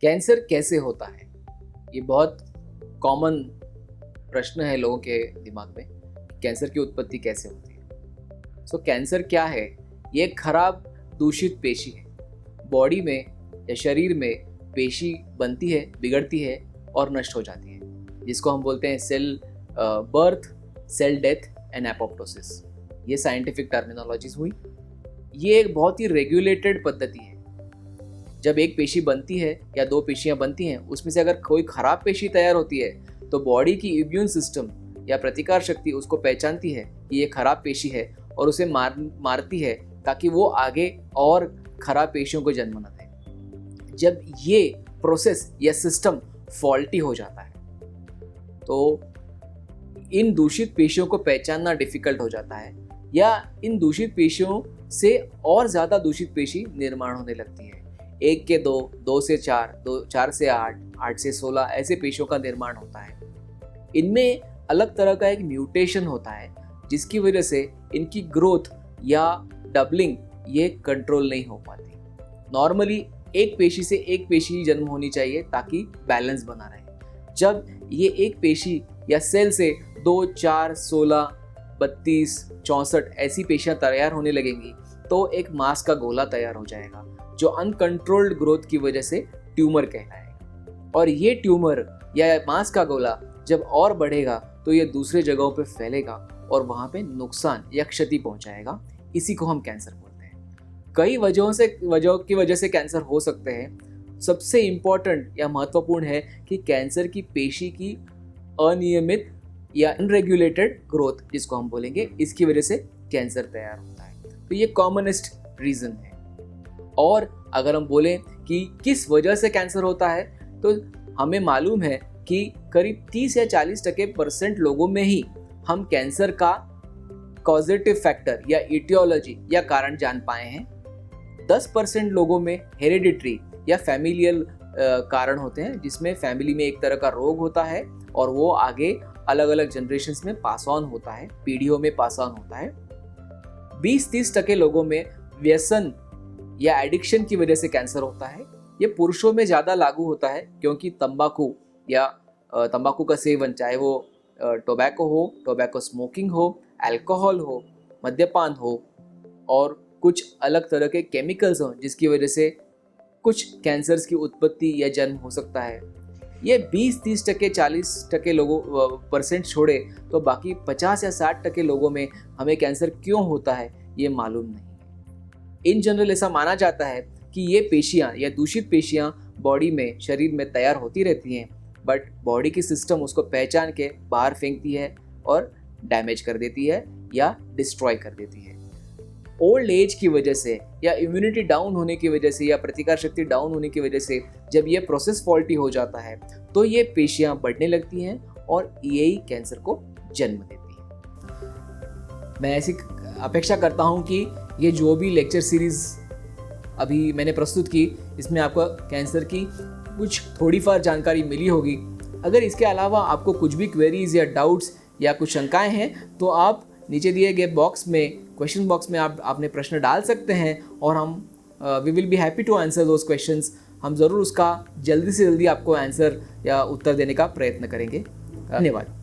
Cancer कैसे होता है? ये बहुत कॉमन प्रश्न है लोगों के दिमाग में। कैंसर की उत्पत्ति कैसे होती है? कैंसर क्या है? ये एक खराब दूषित पेशी है। बॉडी में या शरीर में पेशी बनती है, बिगड़ती है और नष्ट हो जाती है, जिसको हम बोलते हैं cell birth, cell death and apoptosis. ये साइंटिफिक टर्मिनोलॉजीज हुई। ये एक बहुत ही रेगुलेटेड पद्धति है। जब एक पेशी बनती है या दो पेशियां बनती हैं, उसमें से अगर कोई खराब पेशी तैयार होती है तो बॉडी की इम्यून सिस्टम या प्रतिकार शक्ति उसको पहचानती है कि ये खराब पेशी है और उसे मारती है ताकि वो आगे और खराब पेशियों को जन्म न दे। जब ये प्रोसेस या सिस्टम फॉल्टी हो जाता है तो इन दूषित पेशियों को पहचानना डिफिकल्ट हो जाता है, या इन दूषित पेशियों से और ज़्यादा दूषित पेशी निर्माण होने लगती है। 1 के 2, 2 से 4, 4 से 8, 8 से 16 ऐसे पेशियों का निर्माण होता है। इनमें अलग तरह का एक म्यूटेशन होता है जिसकी वजह से इनकी ग्रोथ या डबलिंग ये कंट्रोल नहीं हो पाती। नॉर्मली एक पेशी से एक पेशी जन्म होनी चाहिए ताकि बैलेंस बना रहे। जब ये एक पेशी या सेल से 2, 4, 16, 32, 64 ऐसी पेशियां तैयार होने लगेंगी तो एक मांस का गोला तैयार हो जाएगा जो अनकंट्रोल्ड ग्रोथ की वजह से ट्यूमर कहलाएगा। और ये ट्यूमर या मांस का गोला जब और बढ़ेगा तो ये दूसरे जगहों पे फैलेगा और वहाँ पे नुकसान या क्षति पहुँचाएगा। इसी को हम कैंसर बोलते हैं। कई वजहों की वजह से कैंसर हो सकते हैं। सबसे इम्पॉर्टेंट या महत्वपूर्ण है कि कैंसर की पेशी की अनियमित या अनरेगुलेटेड ग्रोथ, जिसको हम बोलेंगे, इसकी वजह से कैंसर तैयार होता है। तो ये कॉमनेस्ट रीज़न है। और अगर हम बोलें कि किस वजह से कैंसर होता है तो हमें मालूम है कि करीब 30 या 40% लोगों में ही हम कैंसर का कॉजेटिव फैक्टर या इटियोलॉजी या कारण जान पाए हैं। 10% लोगों में हेरिडिटरी या फैमिलियल कारण होते हैं, जिसमें फैमिली में एक तरह का रोग होता है और वो आगे अलग अलग जनरेशन्स में पास ऑन होता है, पीढ़ियों में पास ऑन होता है। 20-30% लोगों में व्यसन या एडिक्शन की वजह से कैंसर होता है। ये पुरुषों में ज़्यादा लागू होता है क्योंकि तंबाकू या तंबाकू का सेवन, चाहे वो टोबैको हो, टोबैको स्मोकिंग हो, अल्कोहल हो, मद्यपान हो और कुछ अलग तरह के केमिकल्स हों, जिसकी वजह से कुछ कैंसर्स की उत्पत्ति या जन्म हो सकता है। ये 20-30%, 40% लोगों परसेंट छोड़े तो बाकी 50 या 60% लोगों में हमें कैंसर क्यों होता है ये मालूम नहीं है। इन जनरल ऐसा माना जाता है कि ये पेशियाँ या दूषित पेशियाँ बॉडी में, शरीर में तैयार होती रहती हैं, बट बॉडी की सिस्टम उसको पहचान के बाहर फेंकती है और डैमेज कर देती है या डिस्ट्रॉय कर देती है। ओल्ड एज की वजह से या इम्यूनिटी डाउन होने की वजह से या प्रतिकार शक्ति डाउन होने की वजह से जब ये प्रोसेस फॉल्टी हो जाता है तो ये पेशियाँ बढ़ने लगती हैं और यही कैंसर को जन्म देती है। मैं ऐसी अपेक्षा करता हूँ कि ये जो भी लेक्चर सीरीज़ अभी मैंने प्रस्तुत की, इसमें आपको कैंसर की कुछ थोड़ी फार जानकारी मिली होगी। अगर इसके अलावा आपको कुछ भी क्वेरीज या डाउट्स या कुछ शंकाएं हैं तो आप नीचे दिए गए बॉक्स में, क्वेश्चन बॉक्स में आप अपने प्रश्न डाल सकते हैं और हम we will be happy to answer those questions. हम ज़रूर उसका जल्दी से जल्दी आपको आंसर या उत्तर देने का प्रयत्न करेंगे। धन्यवाद।